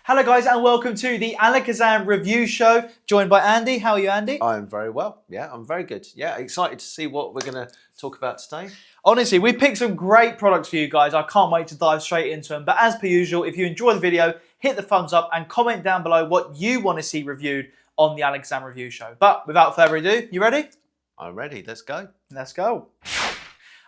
Hello guys and welcome to the Alakazam review show, joined by Andy. How are you, Andy? I'm very well. Yeah, I'm very good. Yeah, excited to see what we're going to talk about today. Honestly, we picked some great products for you guys. I can't wait to dive straight into them. But as per usual, if you enjoy the video, hit the thumbs up and comment down below what you want to see reviewed on the Alakazam review show. But without further ado, you ready? I'm ready. Let's go. Let's go.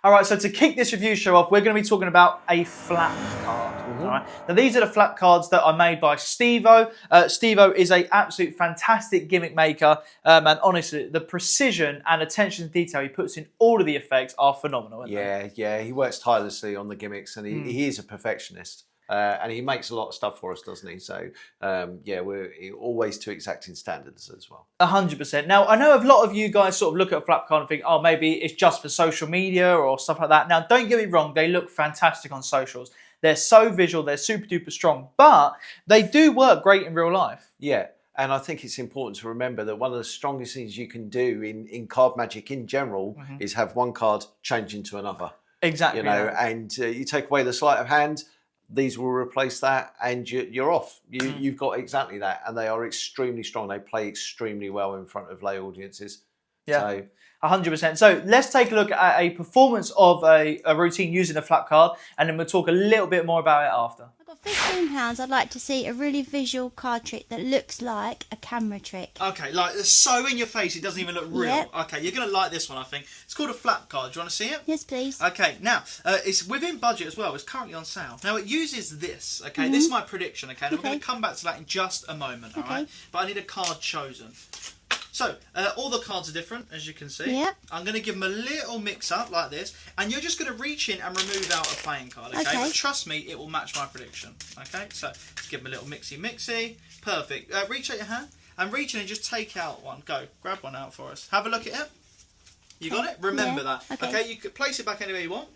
All right, so to kick this review show off, we're going to be talking about a flap card. All right. Now, these are the flap cards that are made by Stevo. Stevo is an absolute fantastic gimmick maker, and honestly, the precision and attention to detail he puts in all of the effects are phenomenal. Yeah, he works tirelessly on the gimmicks, and he is a perfectionist. And he makes a lot of stuff for us, doesn't he? So, yeah, we're always to exacting standards as well. 100%. Now, I know a lot of you guys sort of look at a flap card and think, oh, maybe it's just for social media or stuff like that. Now, don't get me wrong. They look fantastic on socials. They're so visual. They're super duper strong. But they do work great in real life. Yeah. And I think it's important to remember that one of the strongest things you can do in card magic in general is have one card change into another. Exactly. You know, and you take away the sleight of hand, these will replace that, and you're off. You've got exactly that, and they are extremely strong. They play extremely well in front of lay audiences. Yeah, so, 100%. So let's take a look at a performance of a routine using a flap card, and then we'll talk a little bit more about it after. I've got £15. I'd like to see a really visual card trick that looks like a camera trick. Okay, like it's so in your face it doesn't even look real. Yep. Okay, you're going to like this one, I think. It's called a flap card. Do you want to see it? Yes, please. Okay, now, it's within budget as well. It's currently on sale. Now, it uses this, okay? This is my prediction, okay? And we're going to come back to that in just a moment, all right? But I need a card chosen. So, all the cards are different, as you can see. Yep. I'm going to give them a little mix-up like this, and you're just going to reach in and remove out a playing card, okay? But trust me, it will match my prediction, okay? So, let's give them a little mixy-mixy. Perfect. Reach out your hand, and reach in and just take out one. Go, grab one out for us. Have a look at it. You got it? Remember that. Okay, you could place it back anywhere you want.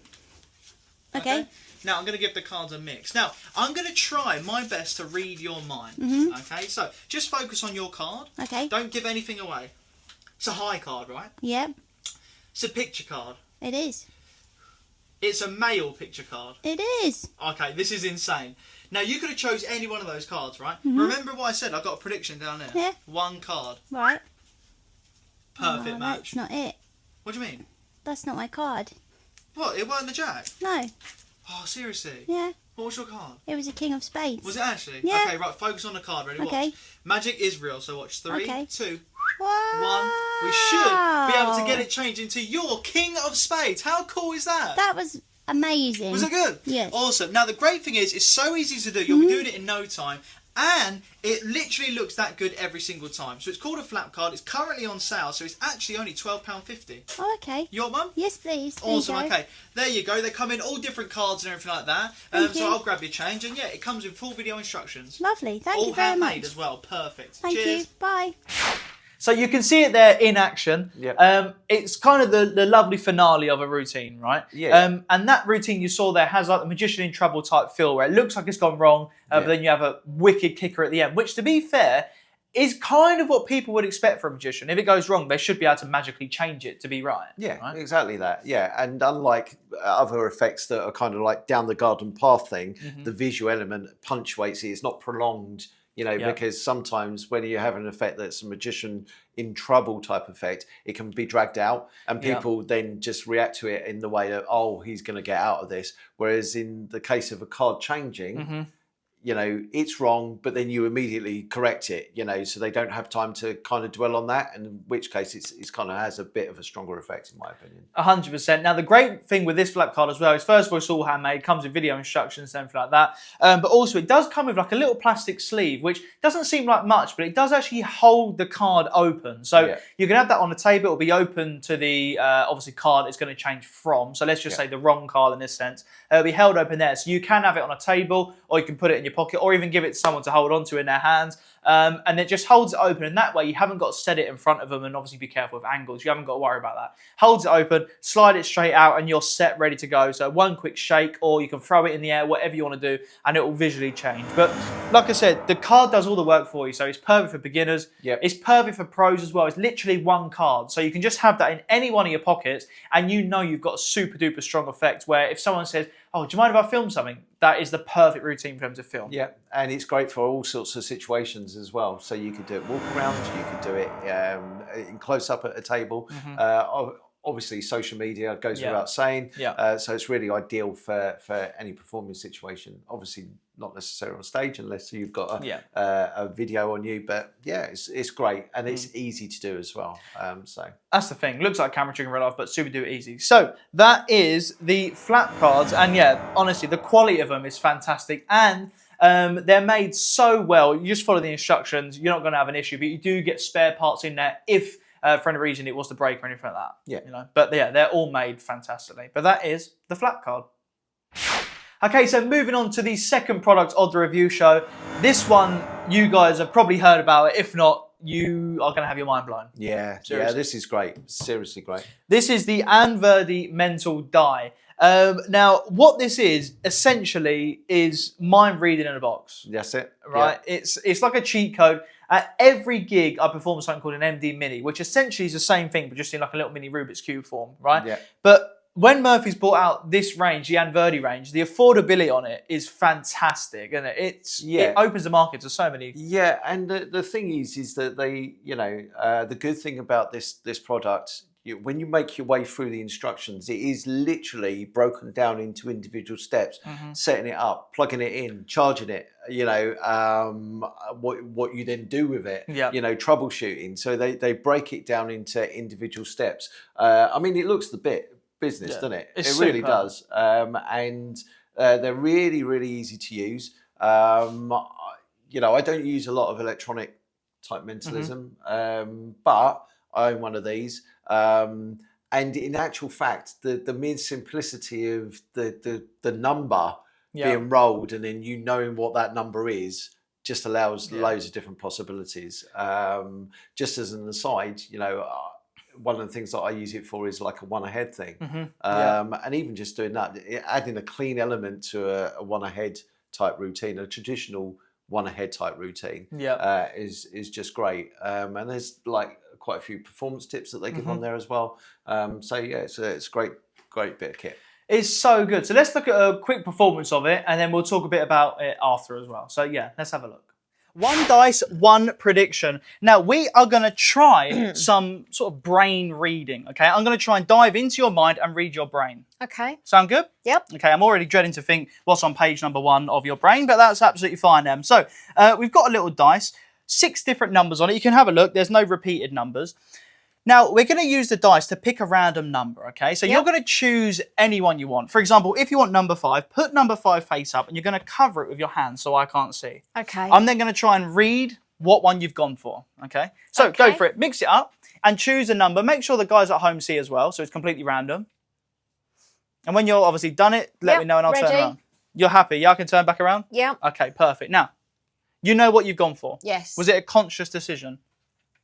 Okay. Now, I'm going to give the cards a mix. Now, I'm going to try my best to read your mind. Okay, so just focus on your card. Okay. Don't give anything away. It's a high card, right? Yep. It's a picture card. It is. It's a male picture card. It is. Okay, this is insane. Now, you could have chose any one of those cards, right? Remember what I said? I got a prediction down there. Yeah. One card. Right. Perfect match. That's not it. What do you mean? That's not my card. What? It wasn't the jack? No. Oh, seriously? Yeah. What was your card? It was a king of spades. Was it actually? Yeah. Okay, right, focus on the card. Ready? Watch. Okay. Magic is real, so watch. 3, Okay. 2, Wow. 1. We should be able to get it changed into your king of spades. How cool is that? That was amazing. Was it good? Yes. Awesome. Now, the great thing is, it's so easy to do. You'll be doing it in no time. And it literally looks that good every single time. So it's called a flap card. It's currently on sale, so it's actually only £12.50. Oh, okay. You want one? Yes, please. Awesome. Okay, there you go. They come in all different cards and everything like that. So I'll grab your change, and yeah, it comes with full video instructions. Lovely. Thank all you very much. handmade as well. Perfect. Thank Cheers. you. Bye. So you can see it there in action. Yep. It's kind of the lovely finale of a routine, right? Yeah. And that routine you saw there has like the Magician in Trouble type feel where it looks like it's gone wrong, but then you have a wicked kicker at the end, which to be fair, is kind of what people would expect from a magician. If it goes wrong, they should be able to magically change it to be right. Yeah, right? exactly that. Yeah, and unlike other effects that are kind of like down the garden path thing, the visual element punctuates it. It's not prolonged. You know, because sometimes when you have an effect that's a Magician in Trouble type effect, it can be dragged out and people then just react to it in the way that, oh, he's going to get out of this. Whereas in the case of a card changing, you know, it's wrong, but then you immediately correct it, you know, so they don't have time to kind of dwell on that, and in which case it's kind of has a bit of a stronger effect, in my opinion. 100%. Now, the great thing with this flap card as well is, first of all, it's all handmade, comes with video instructions and everything like that. But also, it does come with like a little plastic sleeve, which doesn't seem like much, but it does actually hold the card open. So you can have that on the table. It'll be open to the, obviously, card it's going to change from. So let's just say the wrong card in this sense. It'll be held open there. So you can have it on a table, or you can put it in your pocket, or even give it to someone to hold on to in their hands. And it just holds it open, and that way you haven't got to set it in front of them, and obviously be careful with angles. You haven't got to worry about that. Holds it open, slide it straight out, and you're set, ready to go. So one quick shake, or you can throw it in the air, whatever you want to do, and it will visually change. But like I said, the card does all the work for you, so it's perfect for beginners. It's perfect for pros as well. It's literally one card, so you can just have that in any one of your pockets, and you know you've got a super duper strong effect where if someone says, oh, do you mind if I film something? That is the perfect routine for them to film. Yeah, and it's great for all sorts of situations as well. So you could do it walk around, you could do it in close up at a table. Obviously, social media goes without saying. So it's really ideal for any performing situation. Obviously, not necessarily on stage unless you've got a video on you. But yeah, it's great and it's easy to do as well. So that's the thing. Looks like camera trick in real life, but super duper easy. So that is the flap cards, and yeah, honestly, the quality of them is fantastic, and they're made so well. You just follow the instructions. You're not going to have an issue, but you do get spare parts in there if. For any reason it was to break or anything like that. Yeah. You know, but yeah, they're all made fantastically. But that is the flap card. Okay, so moving on to the second product of the review show. This one, you guys have probably heard about it. If not, you are going to have your mind blown. Yeah, seriously. Yeah, this is great. Seriously great. This is the Anverdi mental die. Now, what this is essentially is mind reading in a box. That's it. Right? Yeah. It's like a cheat code. At every gig, I perform something called an MD Mini, which essentially is the same thing, but just in like a little mini Rubik's Cube form, right? Yeah. But when Murphy's brought out this range, the Anverdi range, the affordability on it is fantastic, and it opens the market to so many. Yeah, and the thing is that they, the good thing about this product, when you make your way through the instructions, it is literally broken down into individual steps, setting it up, plugging it in, charging it, what you then do with it, troubleshooting. So they break it down into individual steps. I mean, it looks the business, doesn't it? It really does. And they're really, really easy to use. I don't use a lot of electronic type mentalism, but I own one of these. And in actual fact, the mere simplicity of the number being rolled and then knowing what that number is just allows loads of different possibilities. Just as an aside, one of the things that I use it for is like a one ahead thing. And even just doing that, adding a clean element to a one ahead type routine, a traditional one ahead type routine is just great. And there's like quite a few performance tips that they give on there as well. So yeah, it's a great bit of kit. It's so good. So let's look at a quick performance of it, and then we'll talk a bit about it after as well. So yeah, let's have a look. One dice, one prediction. Now, we are going to try some sort of brain reading, okay? I'm going to try and dive into your mind and read your brain. Okay. Sound good? Yep. Okay, I'm already dreading to think what's on page number 1 of your brain, but that's absolutely fine, So, we've got a little dice, 6 different numbers on it. You can have a look. There's no repeated numbers. Now, we're going to use the dice to pick a random number, okay? So you're going to choose any one you want. For example, if you want number 5, put number 5 face up and you're going to cover it with your hand so I can't see. Okay. I'm then going to try and read what one you've gone for, okay? So go for it. Mix it up and choose a number. Make sure the guys at home see as well, so it's completely random. And when you're obviously done it, let me know and I'll turn around. You're happy? Yeah, I can turn back around? Yeah. Okay, perfect. Now, you know what you've gone for? Yes. Was it a conscious decision?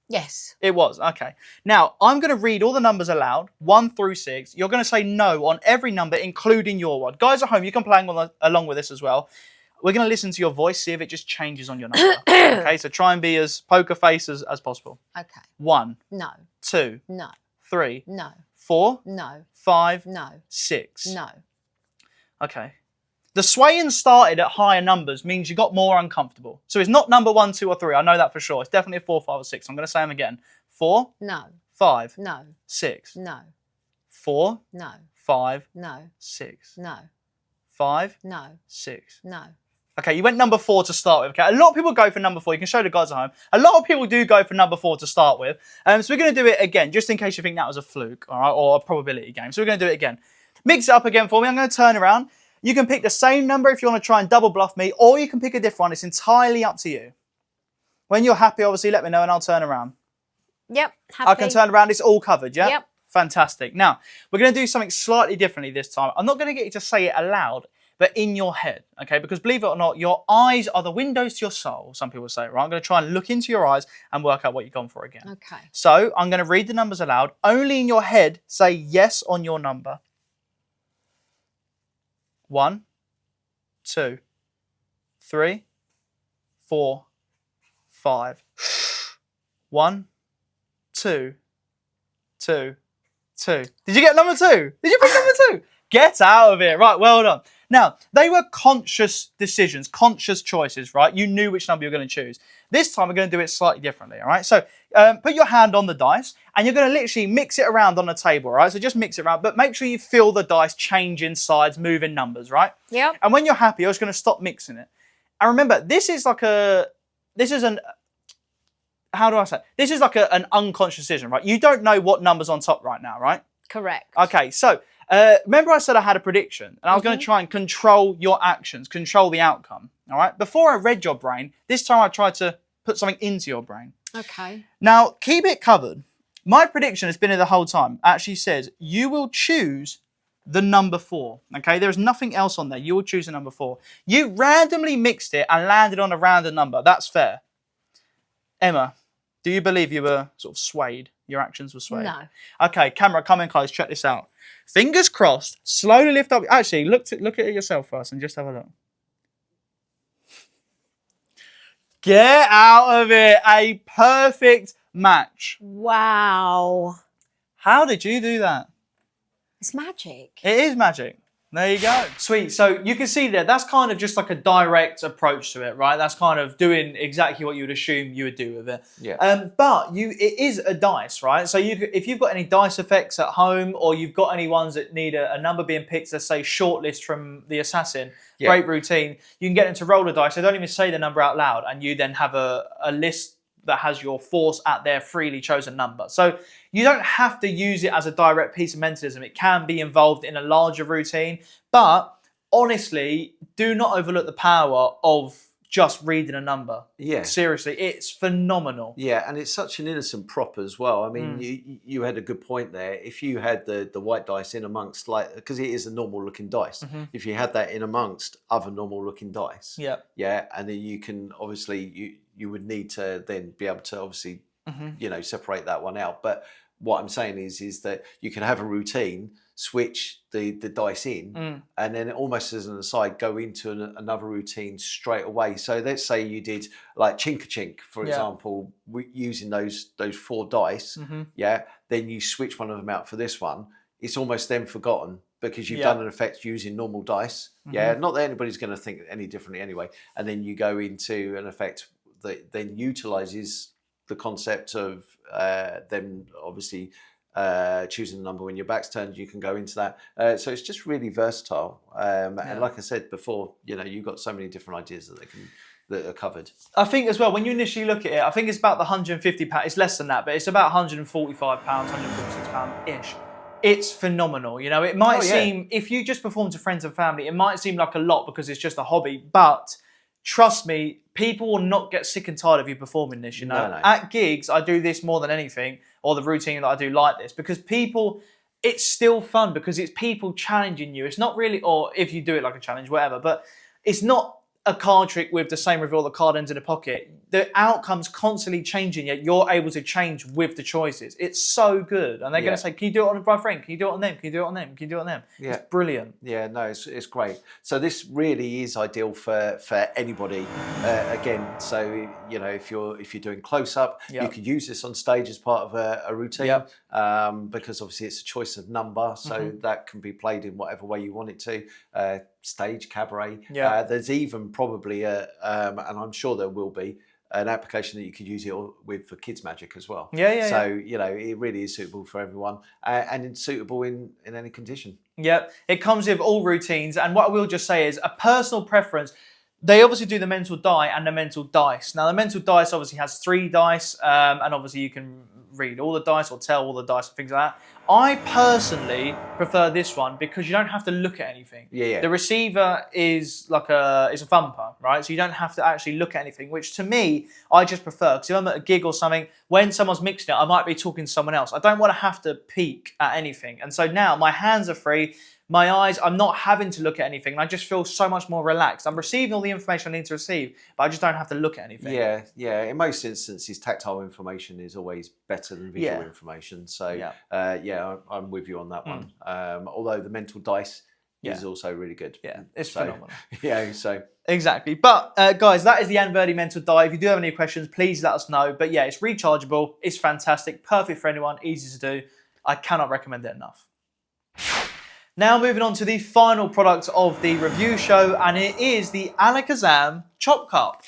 Yes. It was, okay. Now, I'm going to read all the numbers aloud, 1 through 6. You're going to say no on every number, including your one. Guys at home, you can play along with this as well. We're going to listen to your voice, see if it just changes on your number. Okay, so try and be as poker face as possible. Okay. 1. No. 2. No. 3. No. 4. No. 5. No. 6. No. Okay. The swaying started at higher numbers means you got more uncomfortable. So it's not number 1, 2, or 3. I know that for sure. It's definitely a 4, 5, or 6. I'm going to say them again. 4. No. 5. No. 6. No. 4. No. 5. No. 6. No. 5. No. 6. No. Okay, you went number 4 to start with. Okay, a lot of people go for number 4. You can show the guys at home. A lot of people do go for number 4 to start with. So we're going to do it again, just in case you think that was a fluke, all right, or a probability game. So we're going to do it again. Mix it up again for me. I'm going to turn around. You can pick the same number if you want to try and double bluff me, or you can pick a different one. It's entirely up to you. When you're happy, obviously, let me know and I'll turn around. Yep, happy. I can turn around. It's all covered, yeah? Yep. Fantastic. Now, we're going to do something slightly differently this time. I'm not going to get you to say it aloud, but in your head, okay? Because believe it or not, your eyes are the windows to your soul, some people say, right? I'm going to try and look into your eyes and work out what you've gone for again. Okay. So I'm going to read the numbers aloud. Only in your head, say yes on your number. 1, 2, 3, 4, 5. 1, 2, 2, 2. Did you get number 2? Did you pick number 2? Get out of it. Right, well done. Now, they were conscious decisions, conscious choices, right? You knew which number you were going to choose. This time, we're going to do it slightly differently, all right? So put your hand on the dice, and you're going to literally mix it around on the table, all right? So just mix it around, but make sure you feel the dice change in sides, move in numbers, right? Yep. And when you're happy, you're just going to stop mixing it. And remember, this is like an unconscious decision, right? You don't know what number's on top right now, right? Correct. Okay, so remember I said I had a prediction, and I was going to try and control your actions, control the outcome, all right? Before I read your brain, this time I tried to put something into your brain. Okay. Now, keep it covered. My prediction has been here the whole time. Actually says you will choose the number 4, okay? There is nothing else on there. You will choose the number 4. You randomly mixed it and landed on a random number. That's fair. Emma, do you believe you were sort of swayed? Your actions were swayed? No. Okay, camera, come in close. Check this out. Fingers crossed. Slowly lift up. Actually, look at it yourself first and just have a look. Get out of it. A perfect match. Wow. How did you do that? It's magic. It is magic. There you go. Sweet. So you can see there, that's kind of just like a direct approach to it, right? That's kind of doing exactly what you would assume you would do with it. Yeah. But it is a dice, right? So if you've got any dice effects at home, or you've got any ones that need a number being picked, let's say shortlist from the assassin, great routine, you can get them to roll the dice. They don't even say the number out loud, and you then have a list that has your force at their freely chosen number. So you don't have to use it as a direct piece of mentalism. It can be involved in a larger routine, but honestly, do not overlook the power of just reading a number. Yeah. Seriously, it's phenomenal. Yeah, and it's such an innocent prop as well. I mean, you had a good point there. If you had the white dice in amongst, like, because it is a normal looking dice, if you had that in amongst other normal looking dice, yeah, and then you can obviously you would need to then be able to obviously separate that one out. But what I'm saying is that you can have a routine, switch the dice in, and then almost as an aside, go into another routine straight away. So let's say you did like Chink-a-Chink, for example, using those 4 dice, then you switch one of them out for this one. It's almost then forgotten because you've done an effect using normal dice. Not that anybody's going to think any differently anyway. And then you go into an effect that then utilises the concept of them obviously choosing the number when your back's turned. You can go into that. So it's just really versatile. And like I said before, you've got so many different ideas that are covered. I think as well, when you initially look at it, I think it's about the £150. It's less than that, but it's about £145, £146-ish. It's phenomenal. It might seem, if you just perform to friends and family, it might seem like a lot because it's just a hobby, but trust me, people will not get sick and tired of you performing this, No. At gigs, I do this more than anything, or the routine that I do like this, because it's still fun because it's people challenging you. It's not really, or if you do it like a challenge, whatever, but it's not a card trick with the same reveal the card ends in a pocket. The outcome's constantly changing, yet you're able to change with the choices. It's so good. And they're going to say, can you do it on my friend? Can you do it on them? Can you do it on them? Can you do it on them? Yeah. It's brilliant. Yeah, no, it's great. So this really is ideal for anybody. Again, so, if you're doing close-up, you could use this on stage as part of a routine because obviously it's a choice of number. So that can be played in whatever way you want it to. Stage, cabaret. There's even probably and I'm sure there will be an application that you could use it with for kids magic as well. So it really is suitable for everyone and it's suitable in any condition. It comes with all routines, and what I will just say is a personal preference. They obviously do the mental die and the mental dice. Now the mental dice obviously has 3 dice, and obviously you can read all the dice or tell all the dice and things like that. I personally prefer this one because you don't have to look at anything. The receiver is like it's a thumper, right? So you don't have to actually look at anything, which to me, I just prefer. Because if I'm at a gig or something, when someone's mixing it, I might be talking to someone else. I don't want to have to peek at anything. And so now my hands are free. My eyes, I'm not having to look at anything. And I just feel so much more relaxed. I'm receiving all the information I need to receive, but I just don't have to look at anything. Yeah. In most instances, tactile information is always better than visual information. So, I'm with you on that one. Although the mental dice is also really good. It's phenomenal. Exactly. But guys, that is the Anverdi mental die. If you do have any questions, please let us know. But it's rechargeable. It's fantastic. Perfect for anyone. Easy to do. I cannot recommend it enough. Now moving on to the final product of the review show, and it is the Alakazam Chop Cup.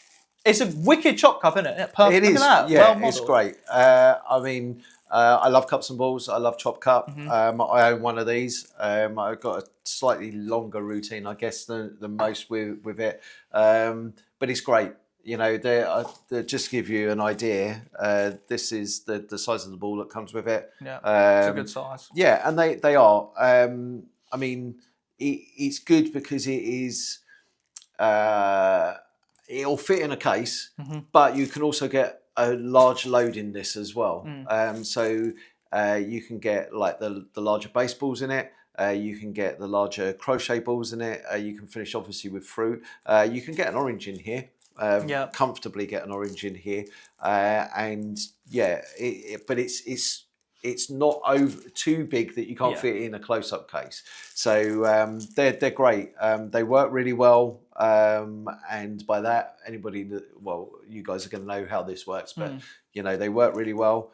It's a wicked chop cup, isn't it? Perfect. It is, Look at that. yeah, Well it's modelled. great. I mean, I love cups and balls. I love chop cup. Mm-hmm. I own one of these. I've got a slightly longer routine, I guess, than most with it. But it's great. You know, they just to give you an idea. This is the size of the ball that comes with it. Yeah, it's a good size. Yeah, and they are. I mean, it's good because it is. It'll fit in a case, but you can also get a large load in this as well. So you can get like the larger baseballs in it. You can get the larger crochet balls in it. You can finish obviously with fruit. You can get an orange in here. Comfortably get an orange in here, and yeah, but it's not over too big that you can't fit in a close-up case. So they're great. They work really well, and by that, anybody that you guys are going to know how this works, but you know they work really well.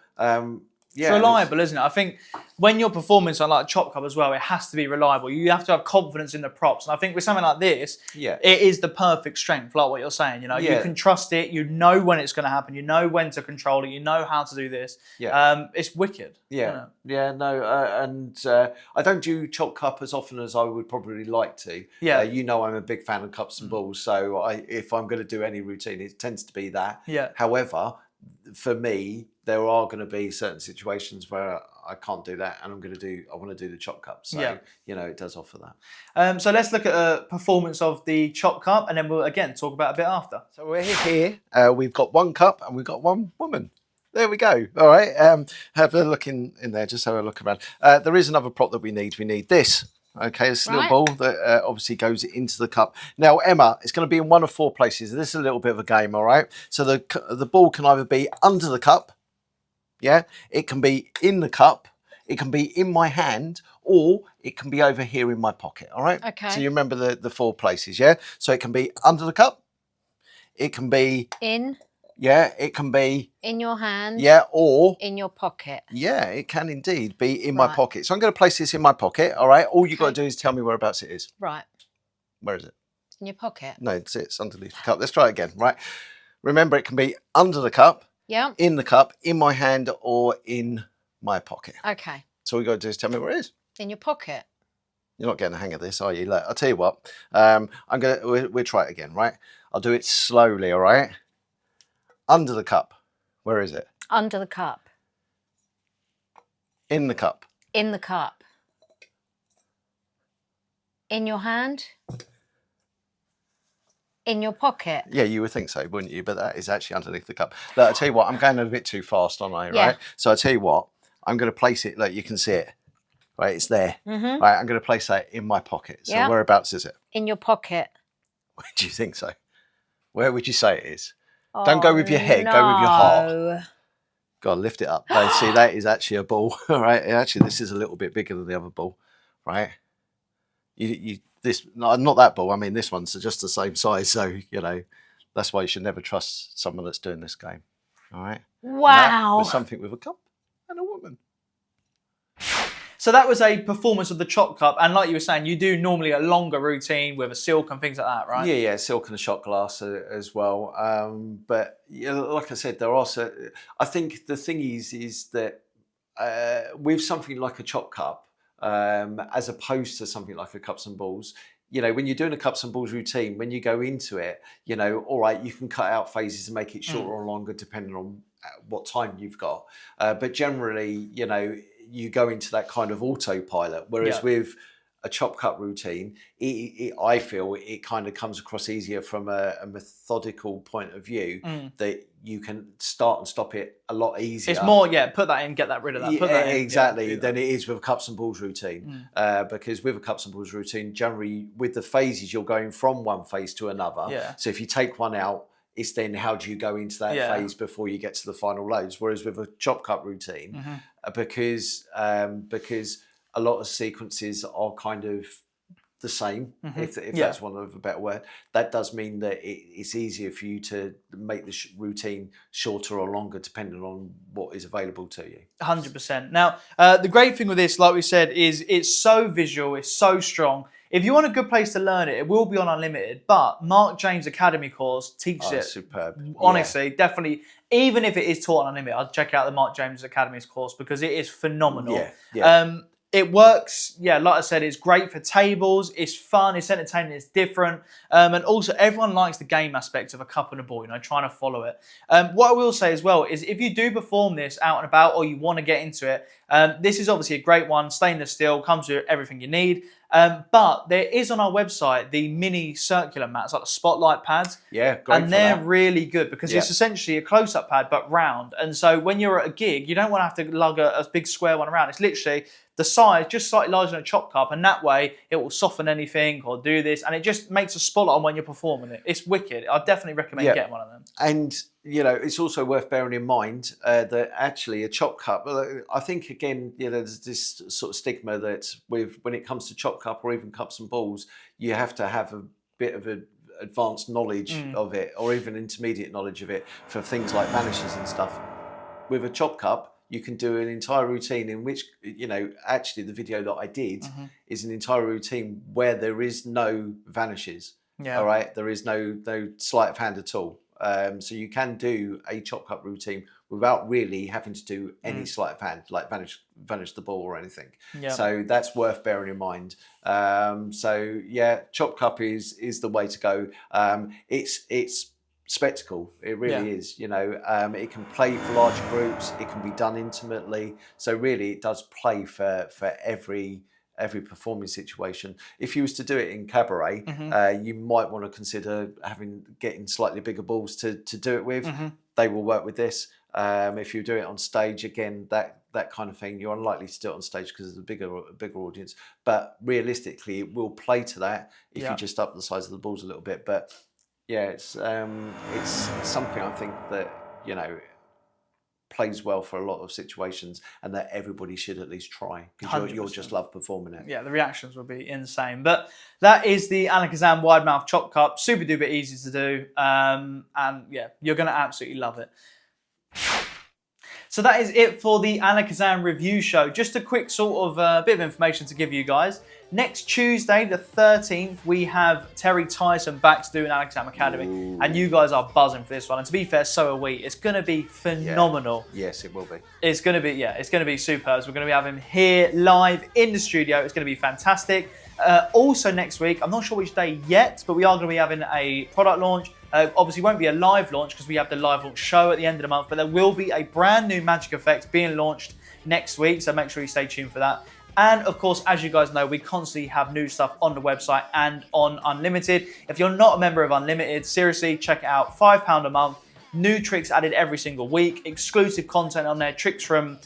It's reliable, isn't it? I think when you're performing something like a chop cup as well, it has to be reliable. You have to have confidence in the props. And I think with something like this, it is the perfect strength, like what you're saying. You know, you can trust it. You know when it's going to happen. You know when to control it. You know how to do this. It's wicked. And I don't do chop cup as often as I would probably like to. You know, I'm a big fan of cups and balls. So if I'm going to do any routine, it tends to be that. However, for me, there are going to be certain situations where I can't do that, and I want to do the chop cup. So you know, it does offer that. So let's look at a performance of the chop cup, and then we'll again talk about it a bit after. So we're here. We've got one cup and we've got one woman. There we go. All right. Have a look in there. Just have a look around. There is another prop that we need. We need this. Okay, this little ball that obviously goes into the cup. Now, Emma, it's going to be in one of 4 places. This is a little bit of a game, all right? So the ball can either be under the cup, it can be in the cup, it can be in my hand, or it can be over here in my pocket, all right? Okay. So you remember the 4 places, yeah? So it can be under the cup, it can be... In. Yeah, it can be... In your hand. Yeah, or... In your pocket. Yeah, it can indeed be in my pocket. So I'm going to place this in my pocket, all right? All you've got to do is tell me whereabouts it is. Right. Where is it? In your pocket. No, it's underneath the cup. Let's try it again, right? Remember, it can be under the cup, in the cup, in my hand, or in my pocket. Okay. So all you've got to do is tell me where it is. In your pocket. You're not getting the hang of this, are you? Look, I'll tell you what. We'll try it again, right? I'll do it slowly, all right? Under the cup. Where is it? Under the cup. In the cup. In the cup. In your hand. In your pocket. Yeah, you would think so, wouldn't you? But that is actually underneath the cup. Look, I'll tell you what, I'm going a bit too fast, aren't I? Right? So I'll tell you what, I'm going to place it, look, you can see it. Right, it's there. Right, I'm going to place that in my pocket. So whereabouts is it? In your pocket. Where do you think so? Where would you say it is? Don't go with your head, go with your heart. God, lift it up. No, see, that is actually a ball. All right, actually, this is a little bit bigger than the other ball. Right? Not that ball. I mean, this one's just the same size. So you know, that's why you should never trust someone that's doing this game. All right. Wow. With something with a cup and a woman. So that was a performance of the chop cup, and like you were saying, you do normally a longer routine with a silk and things like that, right? Yeah, silk and a shot glass as well. But yeah, like I said, there are. I think the thing is that with something like a chop cup, as opposed to something like a cups and balls, you know, when you're doing a cups and balls routine, when you go into it, you know, all right, you can cut out phases and make it shorter or longer depending on what time you've got. But generally, you know, you go into that kind of autopilot. Whereas with a chop cut routine, I feel it kind of comes across easier from a methodical point of view that you can start and stop it a lot easier. It's more, put that in, get that rid of that. Put that in, exactly, than it is with a cups and balls routine. Because with a cups and balls routine, generally with the phases, you're going from one phase to another. So if you take one out, it's then how do you go into that phase before you get to the final loads. Whereas with a chop cut routine, because a lot of sequences are kind of the same, if Yeah. that's one of a better word. That does mean that it's easier for you to make the routine shorter or longer depending on what is available to you. 100%. Now, the great thing with this, like we said, is it's so visual, it's so strong. If you want a good place to learn it, it will be on Unlimited, but Mark James Academy course teaches it. Superb. Honestly, definitely. Even if it is taught on Unlimited, I'd check out the Mark James Academy's course because it is phenomenal. Yeah. It works, like I said, it's great for tables, it's fun, it's entertaining, it's different. And also everyone likes the game aspect of a cup and a ball, trying to follow it. What I will say as well is if you do perform this out and about or you want to get into it, this is obviously a great one, stainless steel, comes with everything you need. But there is on our website the mini circular mats, like the spotlight pads. Yeah, great. And they're really good because it's essentially a close-up pad but round. And so when you're at a gig, you don't want to have to lug a big square one around. It's literally the size just slightly larger than a chop cup, and that way it will soften anything or do this, and it just makes a spotlight on when you're performing it. It's wicked. I definitely recommend getting one of them. And it's also worth bearing in mind that actually a chop cup, I think again, there's this sort of stigma that when it comes to chop cup or even cups and balls, you have to have a bit of an advanced knowledge of it or even intermediate knowledge of it for things like vanishes and stuff. With a chop cup, you can do an entire routine in which, actually the video that I did is an entire routine where there is no vanishes. Yeah. All right. There is no sleight of hand at all. So you can do a chop cup routine without really having to do any sleight of hand, like vanish the ball or anything. Yeah. So that's worth bearing in mind. Chop cup is the way to go. It's spectacle. It really is. It can play for large groups. It can be done intimately. So really, it does play for every performing situation. If you was to do it in cabaret, you might want to consider getting slightly bigger balls to do it with. They will work with this. If you do it on stage, again, that kind of thing, you're unlikely to do it on stage because it's a bigger audience. But realistically, it will play to that if you just up the size of the balls a little bit. But yeah, it's something I think that plays well for a lot of situations and that everybody should at least try because you'll just love performing it. Yeah, the reactions will be insane. But that is the Alakazam wide mouth chop cup. Super duper easy to do. And yeah, you're going to absolutely love it. So that is it for the Alakazam review show. Just a quick sort of bit of information to give you guys. Next Tuesday, the 13th, we have Terry Tyson back to do an Alakazam Academy. Ooh. And you guys are buzzing for this one. And to be fair, so are we. It's going to be phenomenal. Yeah. Yes, it will be. It's going to be, it's going to be superb. So we're going to have him here live in the studio. It's going to be fantastic. Also next week, I'm not sure which day yet, but we are going to be having a product launch. Obviously, won't be a live launch because we have the live launch show at the end of the month, but there will be a brand new Magic Effect being launched next week, so make sure you stay tuned for that. And of course, as you guys know, we constantly have new stuff on the website and on Unlimited. If you're not a member of Unlimited, seriously, check it out. £5 a month. New tricks added every single week. Exclusive content on there. Tricks from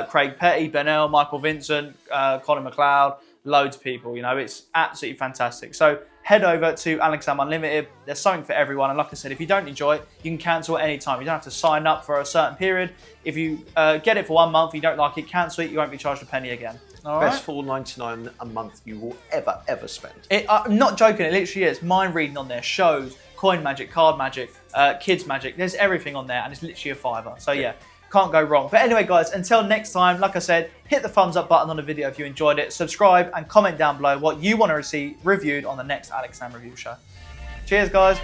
Craig Petty, Benell, Michael Vincent, Colin McLeod, loads of people. It's absolutely fantastic. So head over to Alakazam Unlimited. There's something for everyone. And like I said, if you don't enjoy it, you can cancel at any time. You don't have to sign up for a certain period. If you get it for 1 month, you don't like it, cancel it. You won't be charged a penny again. All Best $4.99 a month you will ever spend. I'm not joking. It literally is. Mind reading on there. Shows, coin magic, card magic, kids magic. There's everything on there, and it's literally a £5. So yeah. Can't go wrong. But anyway, guys, until next time, like I said, hit the thumbs up button on the video if you enjoyed it. Subscribe and comment down below what you want to see reviewed on the next Alakazam review show. Cheers, guys.